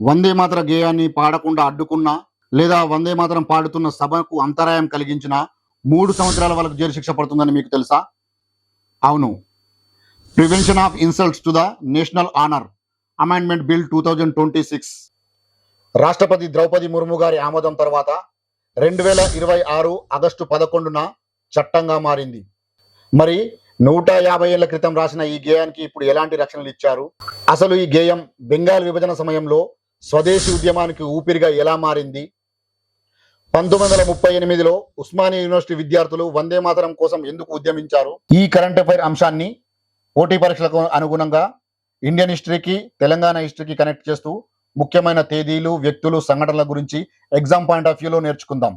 వందే మాతర గేయాన్ని పాడకుండా అడ్డుకున్న లేదా వందే మాతరం పాడుతున్న సభకు అంతరాయం కలిగించిన 3 సంవత్సరాల వరకు జైలు శిక్ష పడుతుందని మీకు తెలుసా? అవును. Prevention of insults to the national honour amendment bill 2026 రాష్ట్రపతి ద్రౌపది ముర్ము గారి ఆమోదం తర్వాత 2026 ఆగస్టు 11న చట్టంగా మారింది. మరి 150 ఏళ్ల క్రితం రాసిన ఈ గేయానికి ఇప్పుడు ఎలాంటి రక్షణలు ఇచ్చారు? అసలు ఈ గేయం బెంగాల్ విభజన సమయంలో స్వదేశీ ఉద్యమానికి ఊపిరిగా ఎలా మారింది? 1938లో ఉస్మానియా యూనివర్సిటీ విద్యార్థులు వందే మాతరం కోసం ఎందుకు ఉద్యమించారు? ఈ కరెంట్ అఫైర్ అంశాన్ని పోటీ పరీక్షలకు అనుగుణంగా ఇండియన్ హిస్టరీకి, తెలంగాణ హిస్టరీకి కనెక్ట్ చేస్తూ ముఖ్యమైన తేదీలు, వ్యక్తులు, సంఘటనల గురించి ఎగ్జామ్ పాయింట్ ఆఫ్ వ్యూలో నేర్చుకుందాం.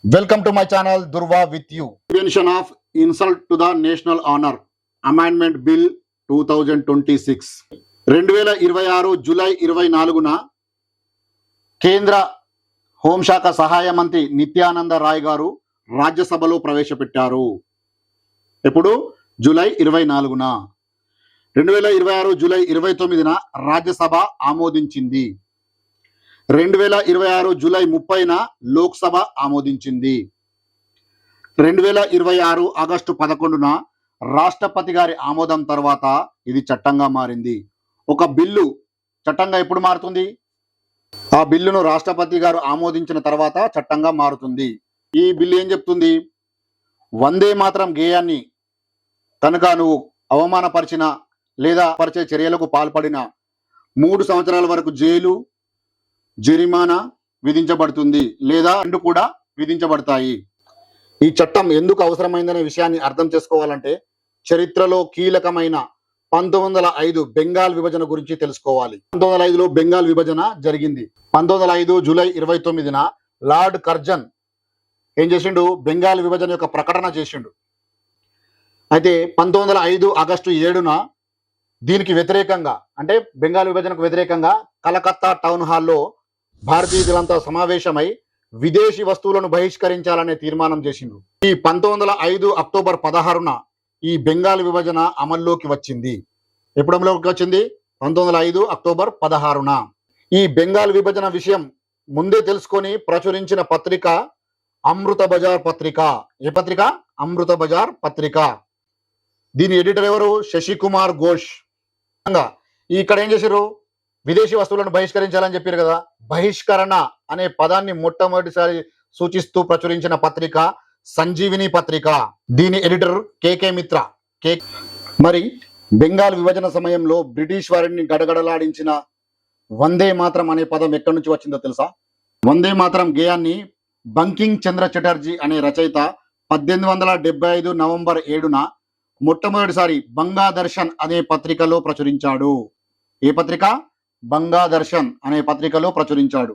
Welcome to my channel Durva with you. Prevention of insult to the national honour amendment bill 2026 2026 July 24న కేంద్ర హోంశాఖ సహాయ మంత్రి నిత్యానంద రాయ్ గారు రాజ్యసభలో ప్రవేశపెట్టారు. ఎప్పుడు? జూలై 24న. 2026 జూలై 29న రాజ్యసభ ఆమోదించింది. 2026 జూలై 30న లోక్సభ ఆమోదించింది. 2026 ఆగస్టు 11న రాష్ట్రపతి గారి ఆమోదం తర్వాత ఇది చట్టంగా మారింది. ఒక బిల్లు చట్టంగా ఎప్పుడు మారుతుంది? ఆ బిల్లును రాష్ట్రపతి గారు ఆమోదించిన తర్వాత చట్టంగా మారుతుంది. ఈ బిల్లు ఏం చెప్తుంది? వందే మాతరం గేయాన్ని కనుక నువ్వు అవమానపరిచిన లేదా పరిచే చర్యలకు పాల్పడిన 3 సంవత్సరాల వరకు జైలు, జరిమానా విధించబడుతుంది లేదా 2 కూడా విధించబడతాయి. ఈ చట్టం ఎందుకు అవసరమైందనే విషయాన్ని అర్థం చేసుకోవాలంటే చరిత్రలో కీలకమైన 1905 బెంగాల్ విభజన గురించి తెలుసుకోవాలి. 1905లో బెంగాల్ విభజన జరిగింది. 1905 జూలై 29న లార్డ్ కర్జన్ ఏం చేసిండు? బెంగాల్ విభజన యొక్క ప్రకటన చేసిండు. అయితే 1905 ఆగస్టు 7న దీనికి వ్యతిరేకంగా, అంటే బెంగాల్ విభజనకు వ్యతిరేకంగా కలకత్తా టౌన్ హాల్లో భారతీయులంతా సమావేశమై విదేశీ వస్తువులను బహిష్కరించాలనే తీర్మానం చేసిండ్రు. ఈ 1905 అక్టోబర్ 16న ఈ బెంగాల్ విభజన అమల్లోకి వచ్చింది. ఎప్పుడు అమల్లోకి వచ్చింది? 1905 అక్టోబర్ 16న. ఈ బెంగాల్ విభజన విషయం ముందే తెలుసుకొని ప్రచురించిన పత్రిక అమృత బజార్ పత్రిక. ఏ పత్రిక? అమృత బజార్ పత్రిక. దీని ఎడిటర్ ఎవరు? శశికుమార్ ఘోష్. ఇక్కడ ఏం చేశారు? విదేశీ వస్తువులను బహిష్కరించాలని చెప్పారు కదా. బహిష్కరణ అనే పదాన్ని మొట్టమొదటిసారి సూచిస్తూ ప్రచురించిన పత్రిక సంజీవిని పత్రిక. దీని ఎడిటర్ కేకే మిత్ర. మరి బెంగాల్ విభజన సమయంలో బ్రిటిష్ వారిని గడగడలాడించిన వందే మాతరం అనే పదం ఎక్కడి నుంచి వచ్చిందో తెలుసా? వందే మాతరం గేయాన్ని బంకింగ్ చంద్ర చటర్జీ అనే రచయిత 1875 నవంబర్ 7న మొట్టమొదటిసారి బంగాదర్శన్ అనే పత్రికలో ప్రచురించాడు. ఏ పత్రిక? బంగాదర్శన్ అనే పత్రికలో ప్రచురించాడు.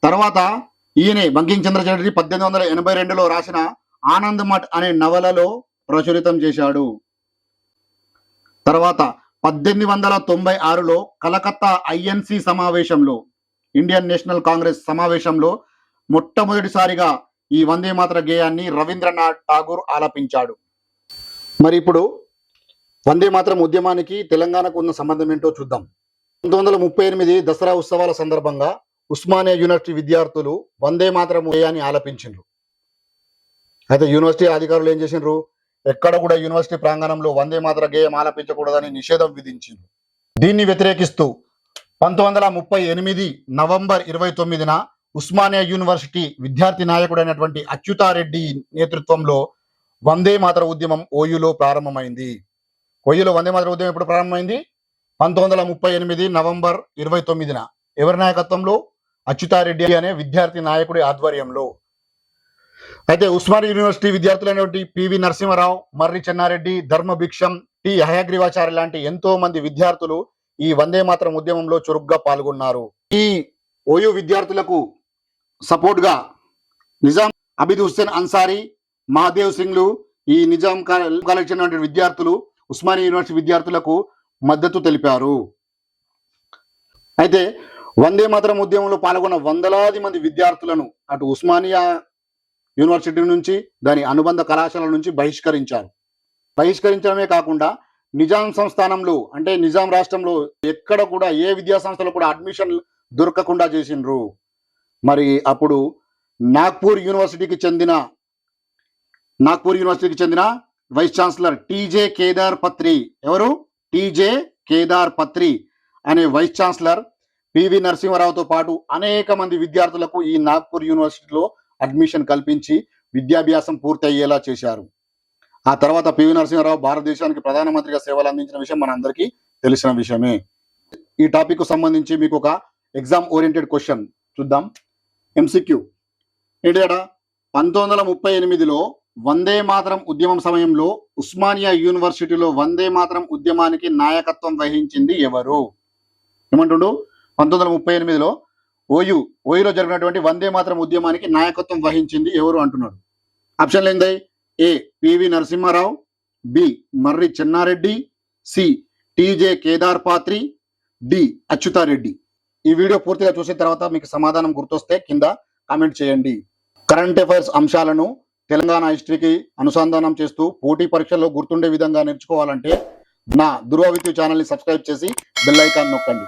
తర్వాత ఈయనే బంకింగ్ చంద్ర చటర్జీ 1882లో రాసిన ఆనంద్ మఠ్ అనే నవలలో ప్రచురితం చేశాడు. తర్వాత 1896లో కలకత్తా ఐఎన్సి సమావేశంలో, ఇండియన్ నేషనల్ కాంగ్రెస్ సమావేశంలో మొట్టమొదటిసారిగా ఈ వందే మాతర గేయాన్ని రవీంద్రనాథ్ ఠాగూర్ ఆలపించాడు. మరి ఇప్పుడు వందే మాతరం ఉద్యమానికి తెలంగాణకు ఉన్న సంబంధం ఏంటో చూద్దాం. 1938 దసరా ఉత్సవాల సందర్భంగా ఉస్మానియా యూనివర్సిటీ విద్యార్థులు వందే మాతరం గేయాన్ని ఆలపించిండ్రు. అయితే యూనివర్సిటీ అధికారులు ఏం చేసిండ్రు? ఎక్కడ కూడా యూనివర్సిటీ ప్రాంగణంలో వందే మాతర గేయం ఆలపించకూడదని నిషేధం విధించిండ్రు. దీన్ని వ్యతిరేకిస్తూ 1938 నవంబర్ 29న ఉస్మానియా యూనివర్సిటీ విద్యార్థి నాయకుడైనటువంటి అచ్యుతారెడ్డి నేతృత్వంలో వందే మాతర ఉద్యమం ఓయూలో ప్రారంభమైంది. ఓయూలో వందే మాతర ఉద్యమం ఎప్పుడు ప్రారంభమైంది? 1938 నవంబర్ 29న. ఎవరి నాయకత్వంలో? అచ్యుతారెడ్డి అనే విద్యార్థి నాయకుడి ఆధ్వర్యంలో. అయితే ఉస్మానియా యూనివర్సిటీ విద్యార్థులైనటువంటి పివి నరసింహారావు, మర్రి చెన్నారెడ్డి, ధర్మభిక్షం, టి హయగ్రీవాచార్య లాంటి ఎంతో మంది విద్యార్థులు ఈ వందే మాతరం ఉద్యమంలో చురుగ్గా పాల్గొన్నారు. ఈ ఓయూ విద్యార్థులకు సపోర్ట్ గా నిజాం అబిద్ హుస్సేన్ అన్సారీ, మహాదేవ్ సింగ్లు, ఈ నిజాం కాలేజ్ విద్యార్థులు ఉస్మానియా యూనివర్సిటీ విద్యార్థులకు మద్దతు తెలిపారు. అయితే వందే మాతరం ఉద్యమంలో పాల్గొన్న వందలాది మంది విద్యార్థులను అటు ఉస్మానియా యూనివర్సిటీ నుంచి, దాని అనుబంధ కళాశాల నుంచి బహిష్కరించారు. బహిష్కరించడమే కాకుండా నిజాం సంస్థానంలో అంటే నిజాం రాష్ట్రంలో ఎక్కడ కూడా ఏ విద్యా సంస్థలో కూడా అడ్మిషన్ దొరకకుండా చేసిండ్రు. మరి అప్పుడు నాగ్పూర్ యూనివర్సిటీకి చెందిన వైస్ ఛాన్సలర్ టీజే కేదార్ పత్రి, ఎవరు? టీజే కేదార్ పత్రి అనే వైస్ ఛాన్సలర్ పివి నరసింహారావుతో పాటు అనేక మంది విద్యార్థులకు ఈ నాగ్పూర్ యూనివర్సిటీలో అడ్మిషన్ కల్పించి విద్యాభ్యాసం పూర్తి అయ్యేలా చేశారు. ఆ తర్వాత పివి నరసింహారావు భారతదేశానికి ప్రధానమంత్రిగా సేవలు అందించిన విషయం మనందరికీ తెలిసిన విషయమే. ఈ టాపిక్ కు సంబంధించి మీకు ఒక ఎగ్జామ్ ఓరియంటెడ్ క్వశ్చన్ చూద్దాం. ఎంసీక్యూ ఏంటంటే 1938లో వందే మాతరం ఉద్యమం సమయంలో ఉస్మానియా యూనివర్సిటీలో వందే మాతరం ఉద్యమానికి నాయకత్వం వహించింది ఎవరు? ఏమంటుండు? 1938లో ఓయూలో జరిగినటువంటి వందే మాతరం ఉద్యమానికి నాయకత్వం వహించింది ఎవరు అంటున్నాడు. ఆప్షన్లు ఏంది? A PV Narasimha Rao, B Marri Chenna Reddy, C TJ Kedar Patri, D Achyuta Reddy. ఈ వీడియో పూర్తిగా చూసిన తర్వాత మీకు సమాధానం గుర్తొస్తే కింద కామెంట్ చేయండి. కరెంట్ అఫైర్స్ అంశాలను తెలంగాణ హిస్టరీకి అనుసంధానం చేస్తూ పోటీ పరీక్షల్లో గుర్తుండే విధంగా నేర్చుకోవాలంటే నా ధృవ విద్యు ఛానల్ని సబ్స్క్రైబ్ చేసి బెల్ ఐకాన్ నొక్కండి.